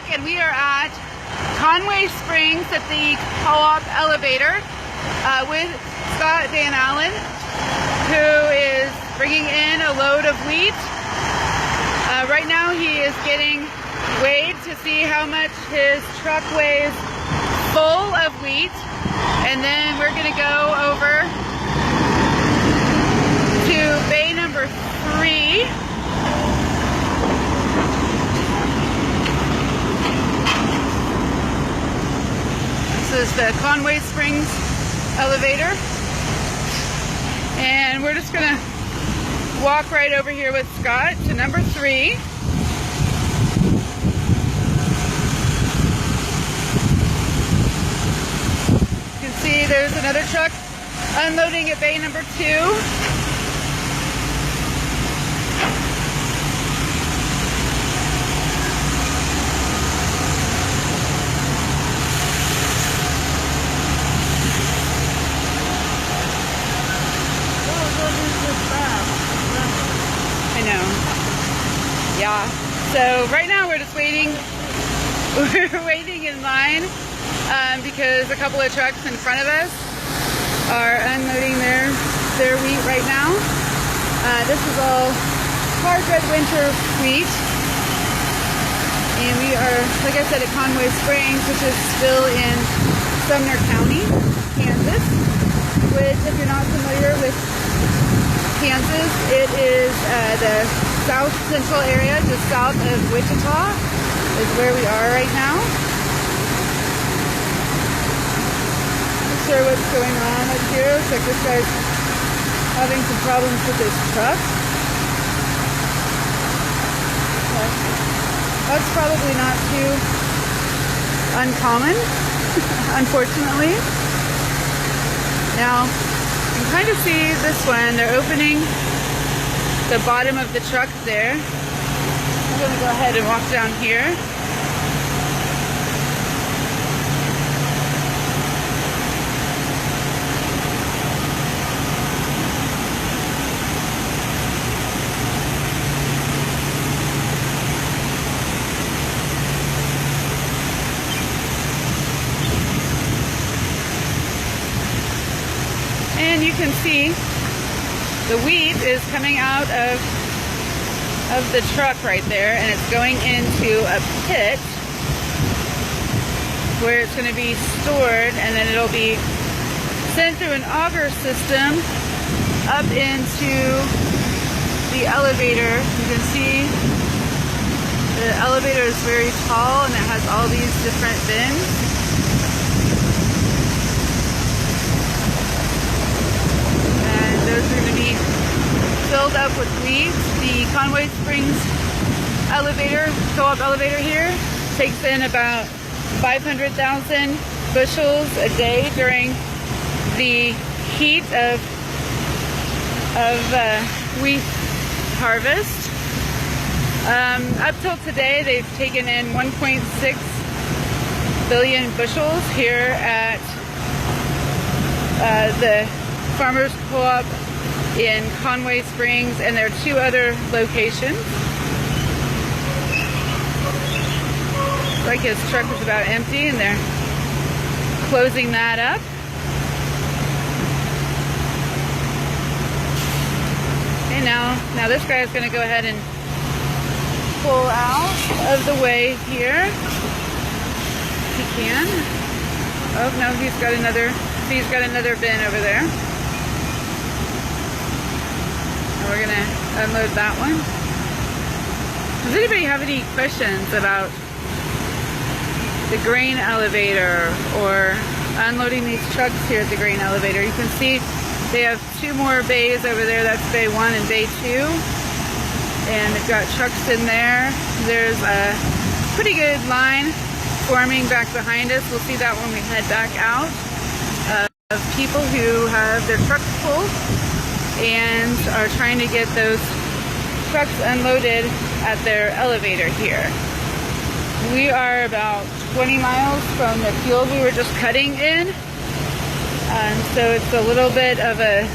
back, and we are at Conway Springs at the co-op elevator with Scott Van Allen, who is bringing in a load of wheat. Right now he is getting weighed to see how much his truck weighs full of wheat, and then we're going to go over to bay number 3. This is the Conway Springs elevator, and we're just gonna walk right over here with Scott to number 3. You can see there's another truck unloading at bay number 2. Yeah, so right now we're just waiting. We're waiting in line because a couple of trucks in front of us are unloading their wheat right now. This is all hard red winter wheat, and we are, like I said, at Conway Springs, which is still in Sumner County, Kansas. Which, if you're not familiar with Kansas, it is the south central area, just south of Wichita, is where we are right now. Not sure what's going on up here. Looks like this guy's having some problems with his truck. But that's probably not too uncommon, unfortunately. Now, you can kind of see this one. They're opening the bottom of the truck there. I'm going to go ahead and walk down here. And you can see the wheat is coming out of the truck right there, and it's going into a pit where it's going to be stored, and then it'll be sent through an auger system up into the elevator. You can see the elevator is very tall, and it has all these different bins. Those are going to be filled up with wheat. The Conway Springs elevator, co-op elevator here, takes in about 500,000 bushels a day during the heat of wheat harvest. Up till today, they've taken in 1.6 billion bushels here at the Farmers Co-op in Conway Springs, and there are 2 other locations. Like his truck was about empty, and they're closing that up. Okay, now this guy is going to go ahead and pull out of the way here. If he can. Oh no, he's got another bin over there. We're going to unload that one. Does anybody have any questions about the grain elevator or unloading these trucks here at the grain elevator? You can see they have 2 more bays over there. That's bay 1 and bay 2. And they've got trucks in there. There's a pretty good line forming back behind us. We'll see that when we head back out, of people who have their trucks full and are trying to get those trucks unloaded at their elevator here. We are about 20 miles from the field we were just cutting in, and so it's a little bit of a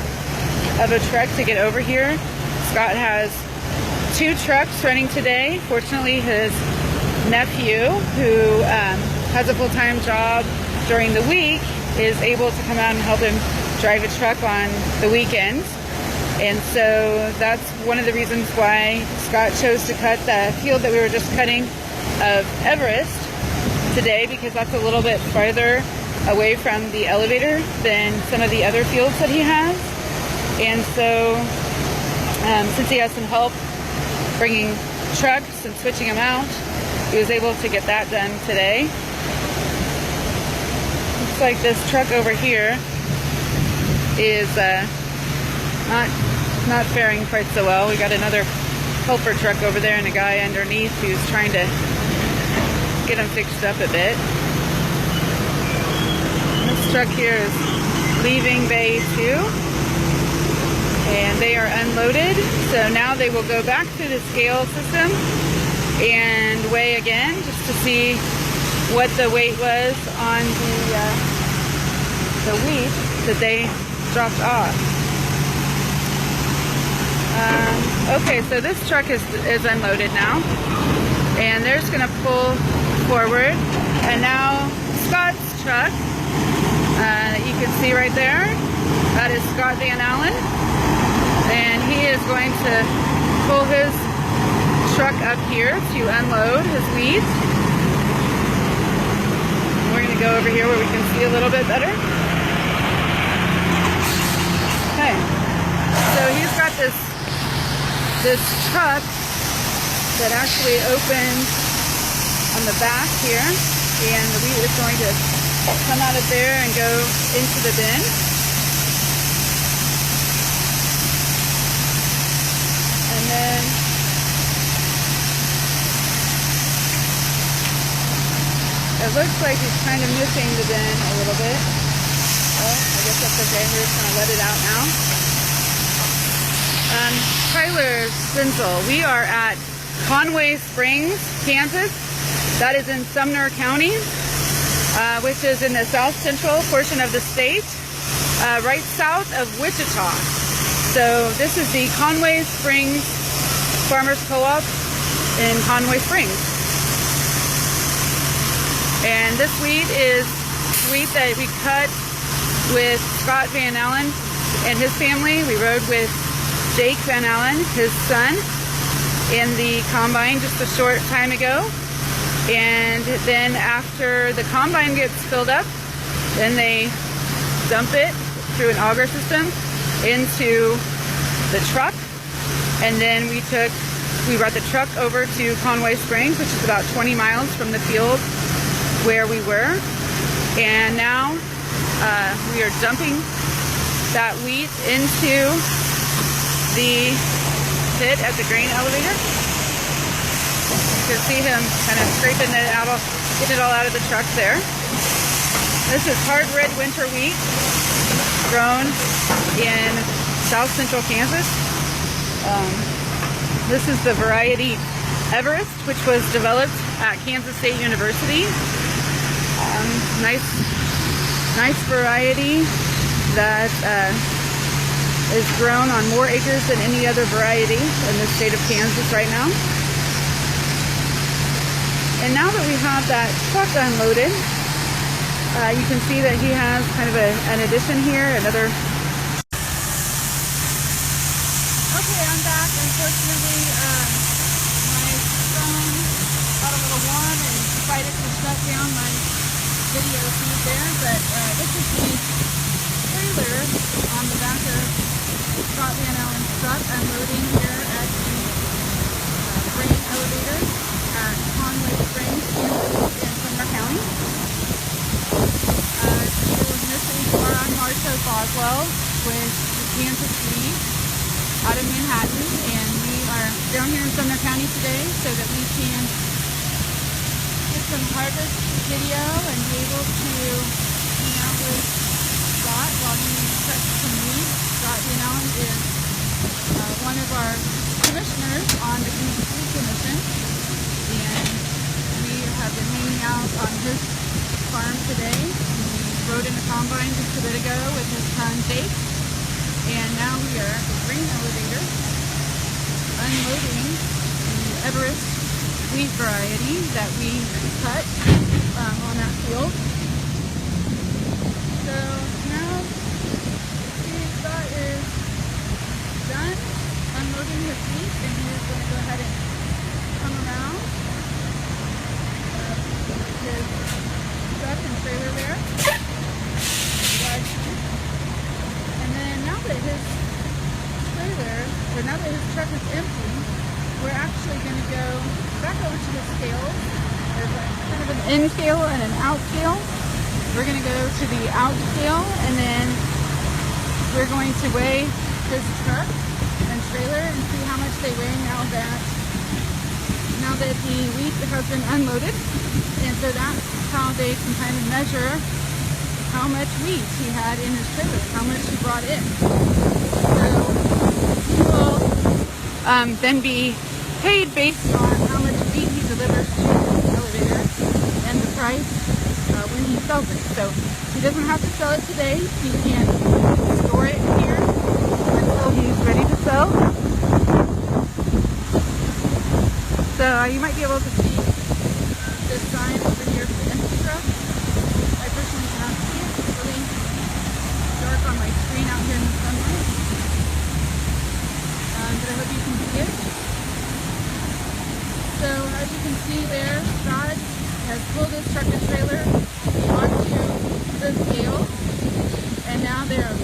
trek to get over here. Scott has 2 trucks running today. Fortunately, his nephew, who has a full-time job during the week, is able to come out and help him drive a truck on the weekends. And so that's one of the reasons why Scott chose to cut the field that we were just cutting of Everest today, because that's a little bit farther away from the elevator than some of the other fields that he has. And so since he has some help bringing trucks and switching them out, he was able to get that done today. Looks like this truck over here is not faring quite so well. We got another helper truck over there and a guy underneath who's trying to get them fixed up a bit. This truck here is leaving Bay 2. And they are unloaded, so now they will go back through the scale system and weigh again, just to see what the weight was on the wheat that they dropped off. Okay, so this truck is unloaded now, and they're just going to pull forward. And now Scott's truck, that you can see right there, that is Scott Van Allen. And he is going to pull his truck up here to unload his wheat. We're going to go over here where we can see a little bit better. Okay, so he's got this truck that actually opens on the back here, and the wheat is going to come out of there and go into the bin. And then it looks like he's kind of missing the bin a little bit. Oh, I guess that's okay. We're just going to let it out now. Tyler Stinzel, we are at Conway Springs, Kansas. That is in Sumner County, which is in the south central portion of the state, right south of Wichita. So this is the Conway Springs Farmers Co-op in Conway Springs. And this wheat is wheat that we cut with Scott Van Allen and his family. We rode with Jake Van Allen, his son, in the combine just a short time ago. And then after the combine gets filled up, then they dump it through an auger system into the truck, and then we brought the truck over to Conway Springs, which is about 20 miles from the field where we were. And now we are dumping that wheat into the pit at the grain elevator. You can see him kind of scraping it out, getting it all out of the truck there. This is hard red winter wheat grown in south central Kansas. This is the variety Everest, which was developed at Kansas State University. Nice variety that is grown on more acres than any other variety in the state of Kansas right now. And now that we have that truck unloaded, you can see that he has kind of an addition here, another. Okay, I'm back. Unfortunately, my phone got a little warm and decided to shut down my video feed there, but this is the trailer on the back of Scott Van Allen's truck unloading here at the grain elevator at Conway Springs, Kansas, in Sumner County. I'm Marcia Boswell with Kansas City out of Manhattan, and we are down here in Sumner County today so that we can get some harvest video and be able to hang out with Scott while he cuts some wheat. Scott Van Allen is one of our commissioners on the Kansas City Commission, and we have been hanging out on his farm today. Rode in the combine just a bit ago with his son Jake, and now we are at the grain elevator unloading the Everest wheat variety that we cut on that field. So now Scott is done unloading his wheat, and he is going to go ahead and come around his truck and trailer there. And then now that his trailer, or now that his truck is empty, we're actually going to go back over to the scales. There's kind of an in scale and an out scale. We're going to go to the out scale, and then we're going to weigh his truck and trailer and see how much they weigh now that the wheat has been unloaded. And so that's how they can kind of measure how much wheat he had in his trailer, how much he brought in. So he will then be paid based on how much wheat he delivers to the elevator and the price when he sells it. So he doesn't have to sell it today. He can store it here until he's ready to sell. So you might be able to see this sign over here for the empty truck. I personally cannot see it. It's really dark on my screen out here in the sunlight. But I hope you can see it. So as you can see there, Scott has pulled his truck and trailer onto the scale, and now they're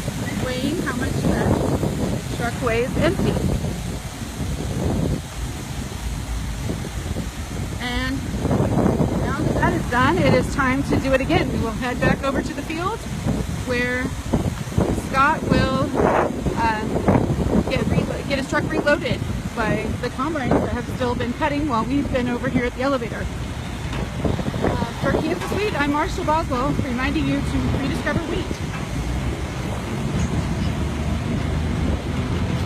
weighing how much that truck weighs empty. And now that that is done, it is time to do it again. We will head back over to the field where Scott will get his truck reloaded by the combines that have still been cutting while we've been over here at the elevator. For Kansas Wheat, I'm Marshall Boswell, reminding you to rediscover wheat.